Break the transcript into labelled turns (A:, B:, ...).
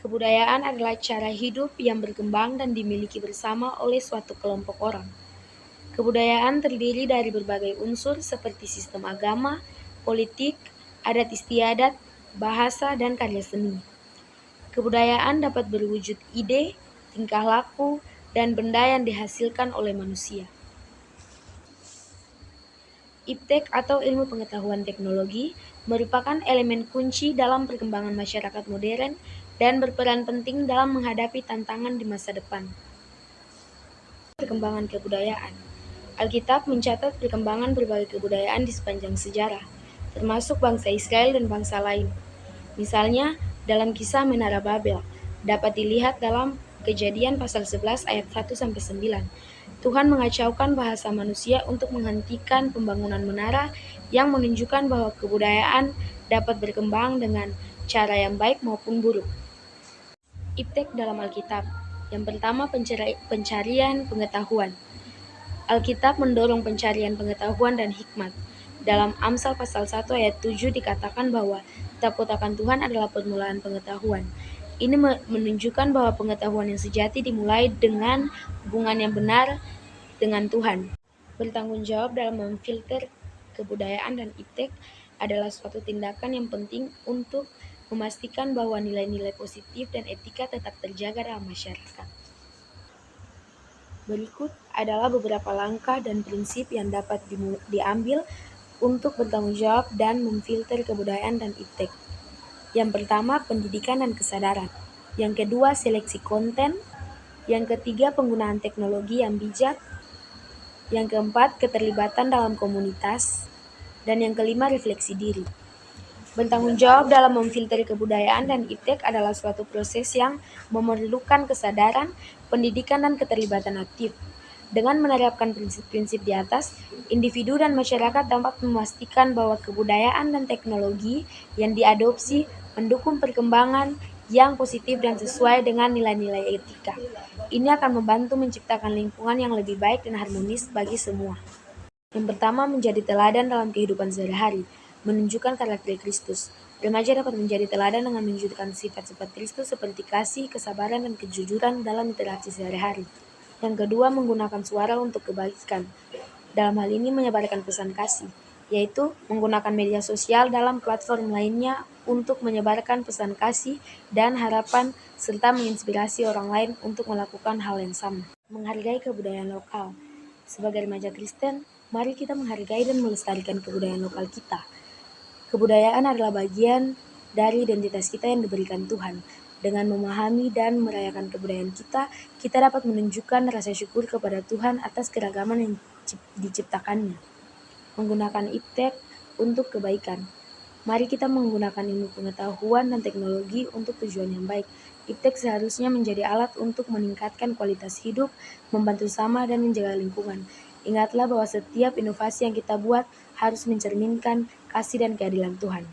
A: Kebudayaan adalah cara hidup yang berkembang dan dimiliki bersama oleh suatu kelompok orang. Kebudayaan terdiri dari berbagai unsur seperti sistem agama, politik, adat istiadat, bahasa, dan karya seni. Kebudayaan dapat berwujud ide, tingkah laku, dan benda yang dihasilkan oleh manusia. Iptek atau ilmu pengetahuan teknologi merupakan elemen kunci dalam perkembangan masyarakat modern dan berperan penting dalam menghadapi tantangan di masa depan. Perkembangan kebudayaan. Alkitab mencatat perkembangan berbagai kebudayaan di sepanjang sejarah, termasuk bangsa Israel dan bangsa lain. Misalnya, dalam kisah Menara Babel, dapat dilihat dalam Kejadian pasal 11 ayat 1-9. Tuhan mengacaukan bahasa manusia untuk menghentikan pembangunan menara yang menunjukkan bahwa kebudayaan dapat berkembang dengan cara yang baik maupun buruk. Iptek dalam Alkitab. Yang pertama, pencarian pengetahuan. Alkitab mendorong pencarian pengetahuan dan hikmat. Dalam Amsal pasal 1 ayat 7 dikatakan bahwa takut akan Tuhan adalah permulaan pengetahuan. Ini menunjukkan bahwa pengetahuan yang sejati dimulai dengan hubungan yang benar dengan Tuhan. Bertanggung jawab dalam memfilter kebudayaan dan iptek adalah suatu tindakan yang penting untuk memastikan bahwa nilai-nilai positif dan etika tetap terjaga dalam masyarakat. Berikut adalah beberapa langkah dan prinsip yang dapat diambil untuk bertanggung jawab dan memfilter kebudayaan dan iptek. Yang pertama, pendidikan dan kesadaran. Yang kedua, seleksi konten. Yang ketiga, penggunaan teknologi yang bijak. Yang keempat, keterlibatan dalam komunitas. Dan yang kelima, refleksi diri. Bertanggung jawab dalam memfilter kebudayaan dan iptek adalah suatu proses yang memerlukan kesadaran, pendidikan, dan keterlibatan aktif. Dengan menerapkan prinsip-prinsip di atas, individu dan masyarakat dapat memastikan bahwa kebudayaan dan teknologi yang diadopsi mendukung perkembangan yang positif dan sesuai dengan nilai-nilai etika. Ini akan membantu menciptakan lingkungan yang lebih baik dan harmonis bagi semua. Yang pertama, menjadi teladan dalam kehidupan sehari-hari, menunjukkan karakter Kristus. Remaja dapat menjadi teladan dengan menunjukkan sifat-sifat Kristus seperti kasih, kesabaran, dan kejujuran dalam interaksi sehari-hari. Yang kedua, menggunakan suara untuk kebaikan. Dalam hal ini menyebarkan pesan kasih, yaitu menggunakan media sosial dalam platform lainnya untuk menyebarkan pesan kasih dan harapan serta menginspirasi orang lain untuk melakukan hal yang sama. Menghargai kebudayaan lokal. Sebagai remaja Kristen, mari kita menghargai dan melestarikan kebudayaan lokal kita. Kebudayaan adalah bagian dari identitas kita yang diberikan Tuhan. Dengan memahami dan merayakan kebudayaan kita, kita dapat menunjukkan rasa syukur kepada Tuhan atas keragaman yang diciptakannya. Menggunakan iptek untuk kebaikan. Mari kita menggunakan ilmu pengetahuan dan teknologi untuk tujuan yang baik. Iptek seharusnya menjadi alat untuk meningkatkan kualitas hidup, membantu sama, dan menjaga lingkungan. Ingatlah bahwa setiap inovasi yang kita buat harus mencerminkan kasih dan keadilan Tuhan.